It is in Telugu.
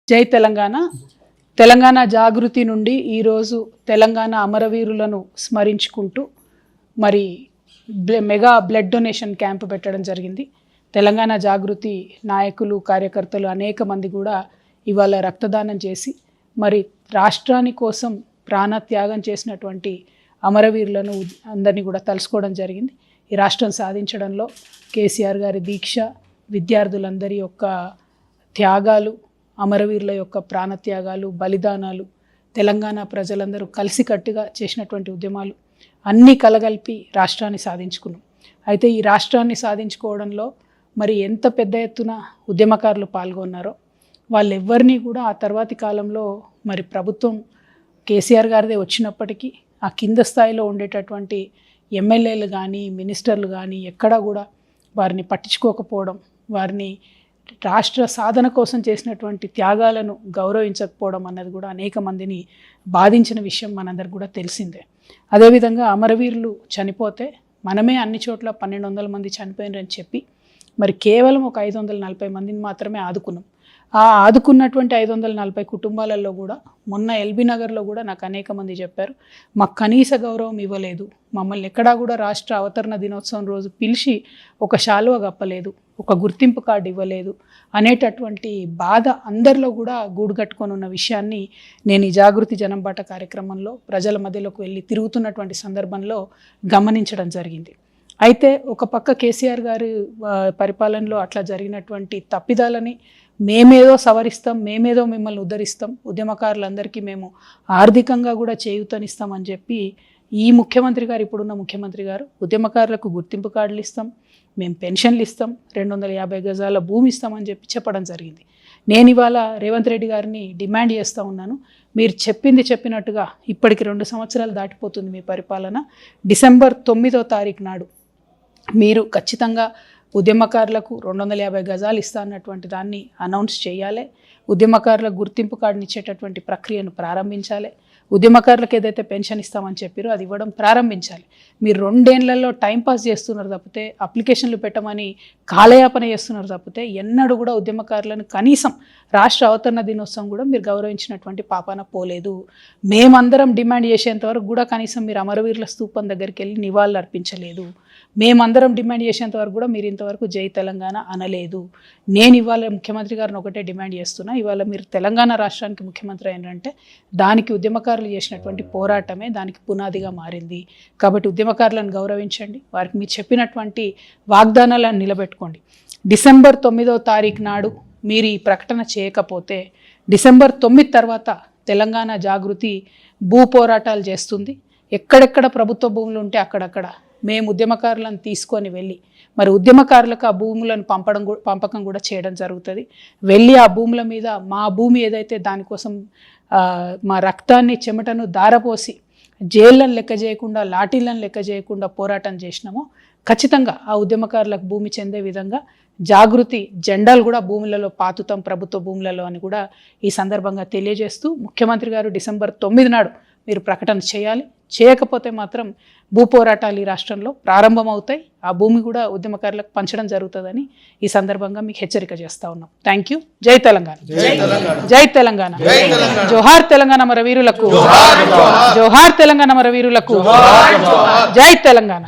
జై తెలంగాణ. తెలంగాణ జాగృతి నుండి ఈరోజు తెలంగాణ అమరవీరులను స్మరించుకుంటూ మరి మెగా బ్లడ్ డొనేషన్ క్యాంపు పెట్టడం జరిగింది. తెలంగాణ జాగృతి నాయకులు కార్యకర్తలు అనేక మంది కూడా ఇవాళ రక్తదానం చేసి మరి రాష్ట్రాని కోసం ప్రాణత్యాగం చేసినటువంటి అమరవీరులను అందరినీ కూడా తలుసుకోవడం జరిగింది. ఈ రాష్ట్రం సాధించడంలో కేసీఆర్ గారి దీక్ష, విద్యార్థులందరి యొక్క త్యాగాలు, అమరవీరుల యొక్క ప్రాణత్యాగాలు, బలిదానాలు, తెలంగాణ ప్రజలందరూ కలిసికట్టుగా చేసినటువంటి ఉద్యమాలు అన్నీ కలగలిపి రాష్ట్రాన్ని సాధించుకున్నాం. అయితే ఈ రాష్ట్రాన్ని సాధించుకోవడంలో మరి ఎంత పెద్ద ఎత్తున ఉద్యమకారులు పాల్గొన్నారో వాళ్ళెవ్వరినీ కూడా ఆ తర్వాతి కాలంలో మరి ప్రభుత్వం కేసీఆర్ గారిదే వచ్చినప్పటికీ ఆ కింద స్థాయిలో ఉండేటటువంటి ఎమ్మెల్యేలు కానీ మినిస్టర్లు కానీ ఎక్కడా కూడా వారిని పట్టించుకోకపోవడం, వారిని రాష్ట్ర సాధన కోసం చేసినటువంటి త్యాగాలను గౌరవించకపోవడం అన్నది కూడా అనేక మందిని బాధించిన విషయం మనందరికి కూడా తెలిసిందే. అదేవిధంగా అమరవీరులు చనిపోతే మనమే అన్ని చోట్ల 1200 మంది చనిపోయినారని చెప్పి మరి కేవలం ఒక 540 మందిని మాత్రమే ఆదుకున్నాం. ఆ ఆదుకున్నటువంటి 540 కుటుంబాలలో కూడా మొన్న ఎల్బీ నగర్లో కూడా నాకు అనేక మంది చెప్పారు, మాకు కనీస గౌరవం ఇవ్వలేదు, మమ్మల్ని ఎక్కడా కూడా రాష్ట్ర అవతరణ దినోత్సవం రోజు పిలిచి ఒక శాలువ గప్పలేదు, ఒక గుర్తింపు కార్డు ఇవ్వలేదు అనేటటువంటి బాధ అందరిలో కూడా గూడుగట్టుకొని ఉన్న విషయాన్ని నేను ఈ జాగృతి జనంబాట కార్యక్రమంలో ప్రజల మధ్యలోకి వెళ్ళి తిరుగుతున్నటువంటి సందర్భంలో గమనించడం జరిగింది. అయితే ఒక పక్క కేసీఆర్ గారి పరిపాలనలో అట్లా జరిగినటువంటి తప్పిదాలని మేమేదో సవరిస్తాం, మేమేదో మిమ్మల్ని ఉద్ధరిస్తాం, ఉద్యమకారులందరికీ మేము ఆర్థికంగా కూడా చేయూతనిస్తామని చెప్పి ఈ ముఖ్యమంత్రి గారు, ఇప్పుడున్న ముఖ్యమంత్రి గారు ఉద్యమకారులకు గుర్తింపు కార్డులు ఇస్తాం, మేము పెన్షన్లు ఇస్తాం, 250 గజాల భూమి ఇస్తామని చెప్పి చెప్పడం జరిగింది. నేను ఇవాళ రేవంత్ రెడ్డి గారిని డిమాండ్ చేస్తూ ఉన్నాను, మీరు చెప్పినట్టుగా ఇప్పటికి 2 సంవత్సరాలు దాటిపోతుంది మీ పరిపాలన. డిసెంబర్ 9వ తారీఖు నాడు మీరు ఖచ్చితంగా ఉద్యమకారులకు 250 గజాలు ఇస్తా అన్నటువంటి దాన్ని అనౌన్స్ చేయాలి. ఉద్యమకారులకు గుర్తింపు కార్డుని ఇచ్చేటటువంటి ప్రక్రియను ప్రారంభించాలి. ఉద్యమకారులకు ఏదైతే పెన్షన్ ఇస్తామని చెప్పారో అది ఇవ్వడం ప్రారంభించాలి. మీరు 2 ఏళ్లలో టైంపాస్ చేస్తున్నారు తప్పితే, అప్లికేషన్లు పెట్టమని కాలయాపన చేస్తున్నారు తప్పితే ఎన్నడూ కూడా ఉద్యమకారులను కనీసం రాష్ట్ర అవతరణ దినోత్సవం కూడా మీరు గౌరవించినటువంటి పాపాన పోలేదు. మేమందరం డిమాండ్ చేసేంత వరకు కూడా కనీసం మీరు అమరవీరుల స్తూపం దగ్గరికి వెళ్ళి నివాళులు అర్పించలేదు. మేమందరం డిమాండ్ చేసేంత వరకు కూడా మీరు ఇంతవరకు జై తెలంగాణ అనలేదు. నేను ఇవాళ ముఖ్యమంత్రి గారిని ఒకటే డిమాండ్ చేస్తున్నా, ఇవాళ మీరు తెలంగాణ రాష్ట్రానికి ముఖ్యమంత్రి అయినంటే దానికి ఉద్యమకారులు చేసినటువంటి పోరాటమే దానికి పునాదిగా మారింది. కాబట్టి ఉద్యమకారులను గౌరవించండి, వారికి మీరు చెప్పినటువంటి వాగ్దానాలను నిలబెట్టుకోండి. డిసెంబర్ 9వ తారీఖు నాడు మీరు ఈ ప్రకటన చేయకపోతే డిసెంబర్ 9 తర్వాత తెలంగాణ జాగృతి భూ పోరాటాలు చేస్తుంది. ఎక్కడెక్కడ ప్రభుత్వ భూములు ఉంటే అక్కడక్కడ మేము ఉద్యమకారులను తీసుకొని వెళ్ళి మరి ఉద్యమకారులకు ఆ భూములను పంపకం కూడా చేయడం జరుగుతుంది. వెళ్ళి ఆ భూముల మీద మా భూమి ఏదైతే దానికోసం మా రక్తాన్ని చెమటను దారపోసి జైళ్ళను లెక్క చేయకుండా, లాఠీలను లెక్క చేయకుండా పోరాటం చేసినామో ఖచ్చితంగా ఆ ఉద్యమకారులకు భూమి చెందే విధంగా జాగృతి జెండాలు కూడా భూములలో పాతుతాం, ప్రభుత్వ భూములలో అని కూడా ఈ సందర్భంగా తెలియజేస్తూ ముఖ్యమంత్రి గారు డిసెంబర్ 9 నాడు మీరు ప్రకటన చేయాలి. చేయకపోతే మాత్రం భూ పోరాటాలు ఈ రాష్ట్రంలో ప్రారంభమవుతాయి. ఆ భూమి కూడా ఉద్యమకారులకు పంచడం జరుగుతుందని ఈ సందర్భంగా మీకు హెచ్చరిక చేస్తూ ఉన్నాం. Thank you. జై తెలంగాణ. జై తెలంగాణ. జోహార్ తెలంగాణ అమరవీరులకు. జోహార్ తెలంగాణ అమరవీరులకు. జై తెలంగాణ.